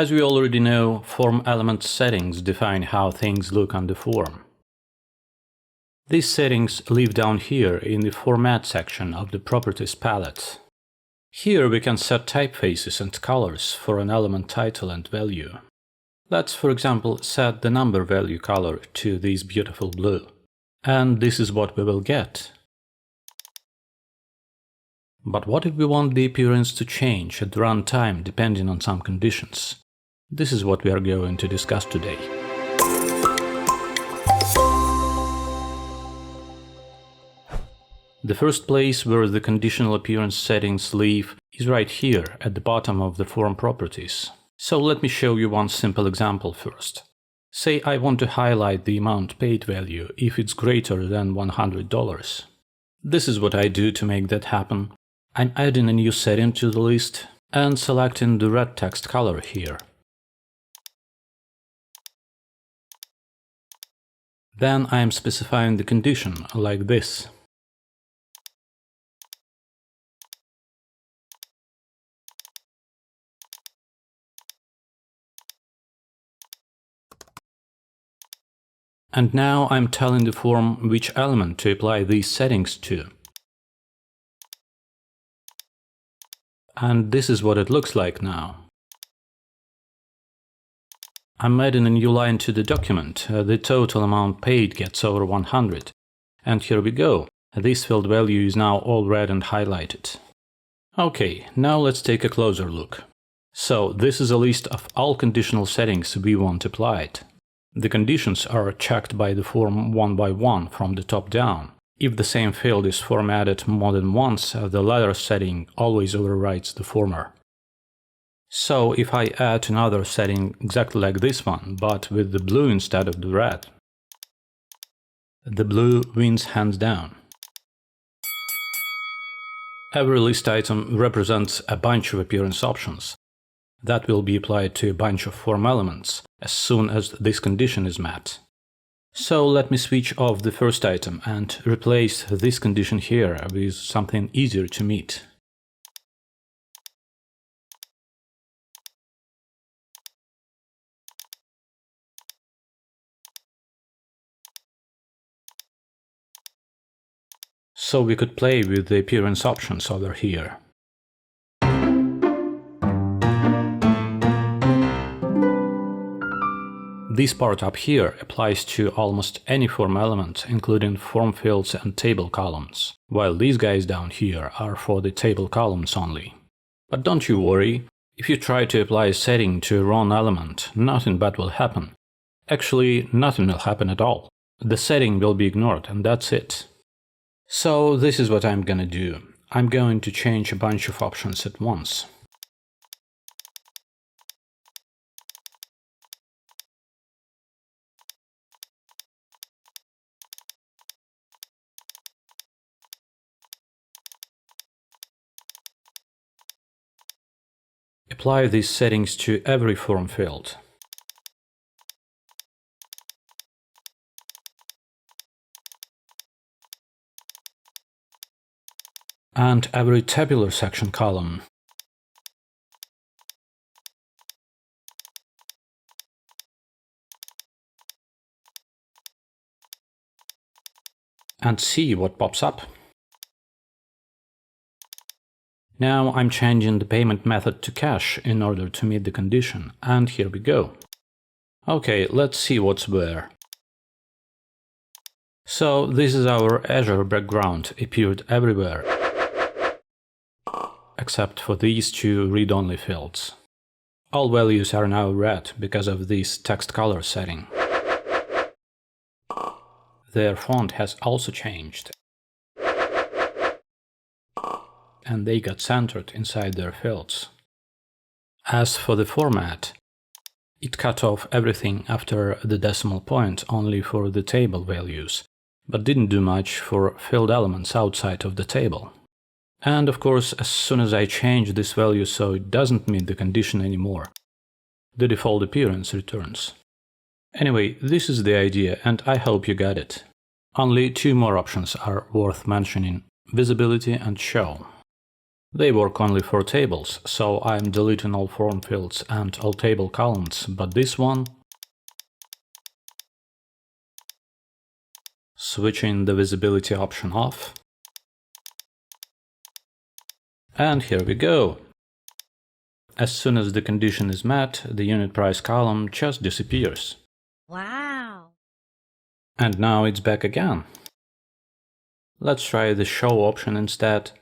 As we already know, form element settings define how things look on the form. These settings live down here in the Format section of the Properties palette. Here we can set typefaces and colors for an element title and value. Let's, for example, set the number value color to this beautiful blue. And this is what we will get. But what if we want the appearance to change at runtime depending on some conditions? This is what we are going to discuss today. The first place where the conditional appearance settings live is right here at the bottom of the form properties. So let me show you one simple example first. Say I want to highlight the amount paid value if it's greater than $100. This is what I do to make that happen. I'm adding a new setting to the list and selecting the red text color here. Then I'm specifying the condition like this. And now I'm telling the form which element to apply these settings to. And this is what it looks like now. I'm adding a new line to the document. The total amount paid gets over 100. And here we go. This field value is now all red and highlighted. Okay, now let's take a closer look. So this is a list of all conditional settings we want applied. The conditions are checked by the form one by one from the top down. If the same field is formatted more than once, the latter setting always overrides the former. So if I add another setting exactly like this one, but with the blue instead of the red, the blue wins hands down. Every list item represents a bunch of appearance options that will be applied to a bunch of form elements as soon as this condition is met. So let me switch off the first item and replace this condition here with something easier to meet. So we could play with the appearance options over here. This part up here applies to almost any form element, including form fields and table columns, while these guys down here are for the table columns only. But don't you worry, if you try to apply a setting to a wrong element, nothing bad will happen. Actually, nothing will happen at all. The setting will be ignored and that's it. So this is what I'm gonna do. I'm going to change a bunch of options at once. Apply these settings to every form field. And every tabular section column. And see what pops up. Now I'm changing the payment method to cash in order to meet the condition, and here we go. Okay, let's see what's where. So this is our Azure background, appeared everywhere, except for these two read-only fields. All values are now red because of this text color setting. Their font has also changed. And they got centered inside their fields. As for the format, it cut off everything after the decimal point only for the table values, but didn't do much for field elements outside of the table. And of course, as soon as I change this value so it doesn't meet the condition anymore, the default appearance returns. Anyway, this is the idea and I hope you got it. Only two more options are worth mentioning: visibility and show. They work only for tables, so I'm deleting all form fields and all table columns, but this one, switching the visibility option off. And here we go. As soon as the condition is met, the unit price column just disappears. Wow! And now it's back again. Let's try the show option instead.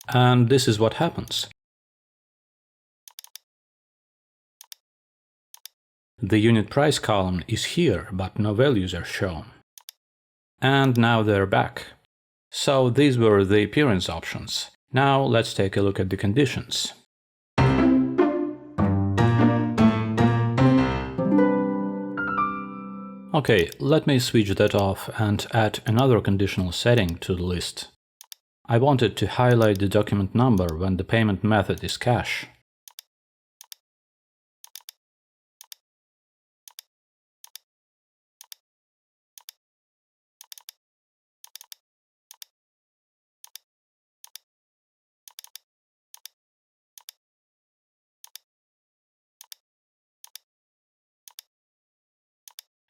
And this is what happens. The unit price column is here, but no values are shown. And now they're back. So these were the appearance options. Now let's take a look at the conditions. Okay, let me switch that off and add another conditional setting to the list. I wanted to highlight the document number when the payment method is cash.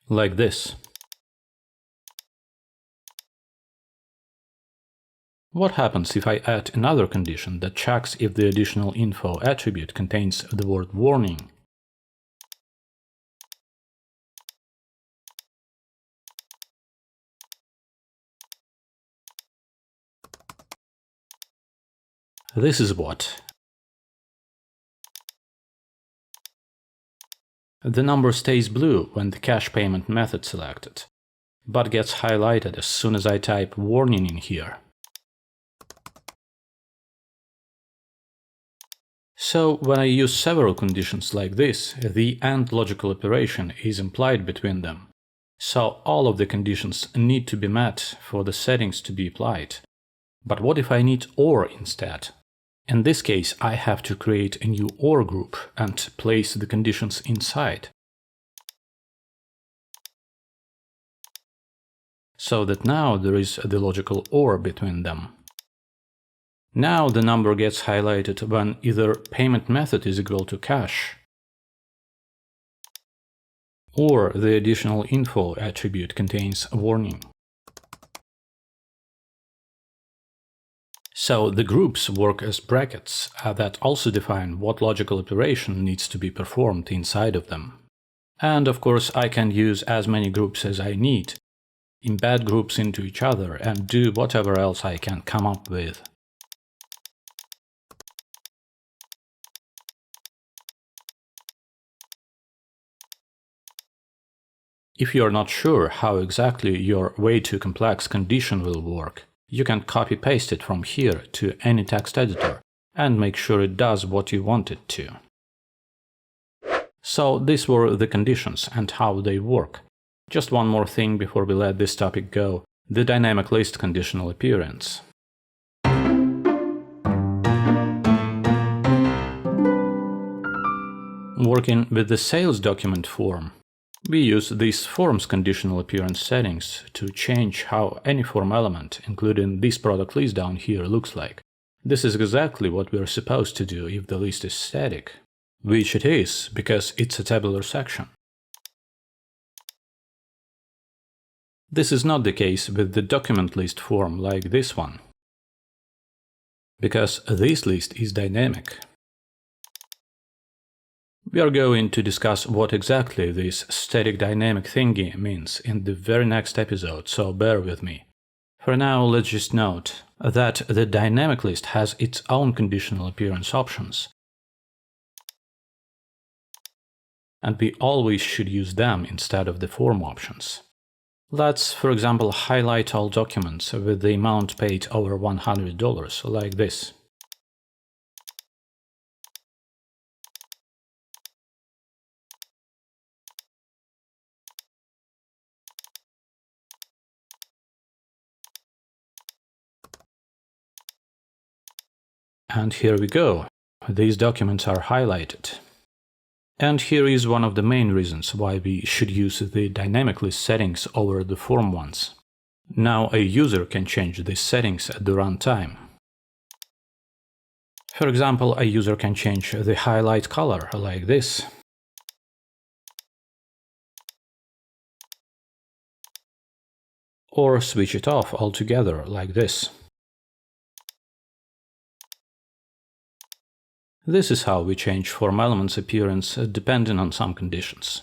Like this. What happens if I add another condition that checks if the additional info attribute contains the word warning? This is what. The number stays blue when the cash payment method selected, but gets highlighted as soon as I type warning in here. So when I use several conditions like this, the AND logical operation is implied between them. So all of the conditions need to be met for the settings to be applied. But what if I need OR instead? In this case, I have to create a new OR group and place the conditions inside. So that now there is the logical OR between them. Now the number gets highlighted when either payment method is equal to cash, or the additional info attribute contains a warning. So the groups work as brackets that also define what logical operation needs to be performed inside of them. And of course I can use as many groups as I need, embed groups into each other, and do whatever else I can come up with. If you're not sure how exactly your way too complex condition will work, you can copy-paste it from here to any text editor and make sure it does what you want it to. So these were the conditions and how they work. Just one more thing before we let this topic go, the dynamic list conditional appearance. Working with the sales document form, we use these forms conditional appearance settings to change how any form element, including this product list down here, looks like. This is exactly what we're supposed to do if the list is static, which it is because it's a tabular section. This is not the case with the document list form like this one, because this list is dynamic. We are going to discuss what exactly this static dynamic thingy means in the very next episode, so bear with me. For now, let's just note that the dynamic list has its own conditional appearance options, and we always should use them instead of the form options. Let's, for example, highlight all documents with the amount paid over $100, like this. And here we go. These documents are highlighted. And here is one of the main reasons why we should use the dynamic list settings over the form ones. Now a user can change these settings at the runtime. For example, a user can change the highlight color like this. Or switch it off altogether like this. This is how we change form elements' appearance depending on some conditions.